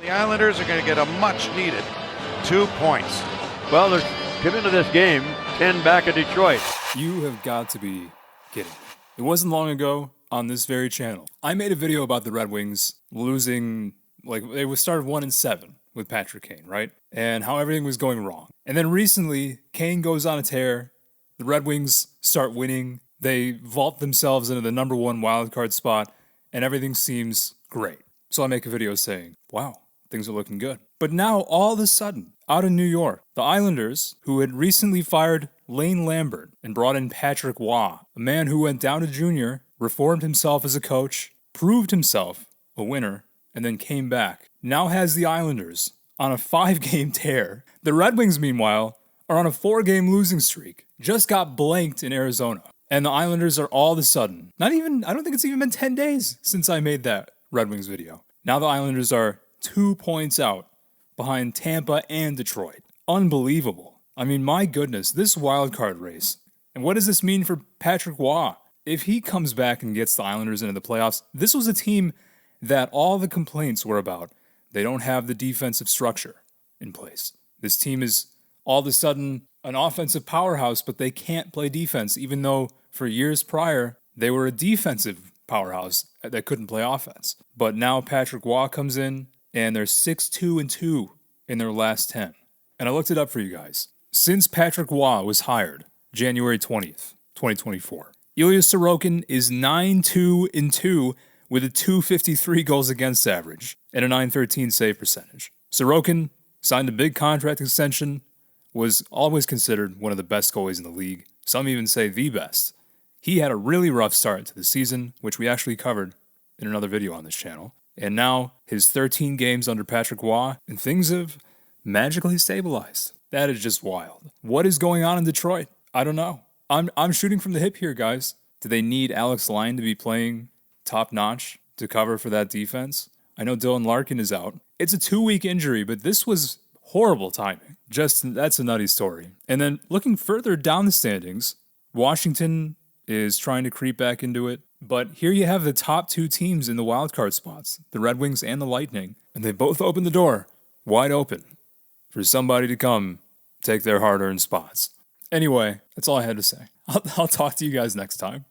The Islanders are going to get a much-needed 2 points. Well, they're coming to this game 10 back at Detroit. You have got to be kidding. It wasn't long ago on this very channel, I made a video about the Red Wings losing, they started 1-7 with Patrick Kane, right? And how everything was going wrong. And then recently, Kane goes on a tear. The Red Wings start winning. They vault themselves into the number 1 wildcard spot, and everything seems great. So I make a video saying, wow, things are looking good. But now, all of a sudden, out in New York, the Islanders, who had recently fired Lane Lambert and brought in Patrick Waugh, a man who went down to junior, reformed himself as a coach, proved himself a winner, and then came back, now has the Islanders on a 5-game tear. The Red Wings, meanwhile, are on a 4-game losing streak, just got blanked in Arizona. And the Islanders are all of a sudden, I don't think it's even been 10 days since I made that Red Wings video. Now the Islanders are 2 points out behind Tampa and Detroit. Unbelievable. I mean, my goodness, this wildcard race. And what does this mean for Patrick Waugh? If he comes back and gets the Islanders into the playoffs, this was a team that all the complaints were about. They don't have the defensive structure in place. This team is all of a sudden an offensive powerhouse, but they can't play defense, even though for years prior, they were a defensive powerhouse that couldn't play offense. But now Patrick Waugh comes in, and they're 6-2-2 in their last 10. And I looked it up for you guys. Since Patrick Waugh was hired, January 20th, 2024, Ilya Sorokin is 9-2-2 with a .253 goals against average and a .913 save percentage. Sorokin signed a big contract extension, was always considered one of the best goalies in the league. Some even say the best. He had a really rough start to the season, which we actually covered in another video on this channel. And now his 13 games under Patrick Waugh, and things have magically stabilized. That is just wild. What is going on in Detroit? I don't know. I'm shooting from the hip here, guys. Do they need Alex Lyon to be playing top-notch to cover for that defense? I know Dylan Larkin is out. It's a 2-week injury, but this was horrible timing. That's a nutty story. And then looking further down the standings, Washington is trying to creep back into it. But here you have the top 2 teams in the wildcard spots, the Red Wings and the Lightning, and they both opened the door wide open for somebody to come take their hard-earned spots. Anyway, that's all I had to say. I'll talk to you guys next time.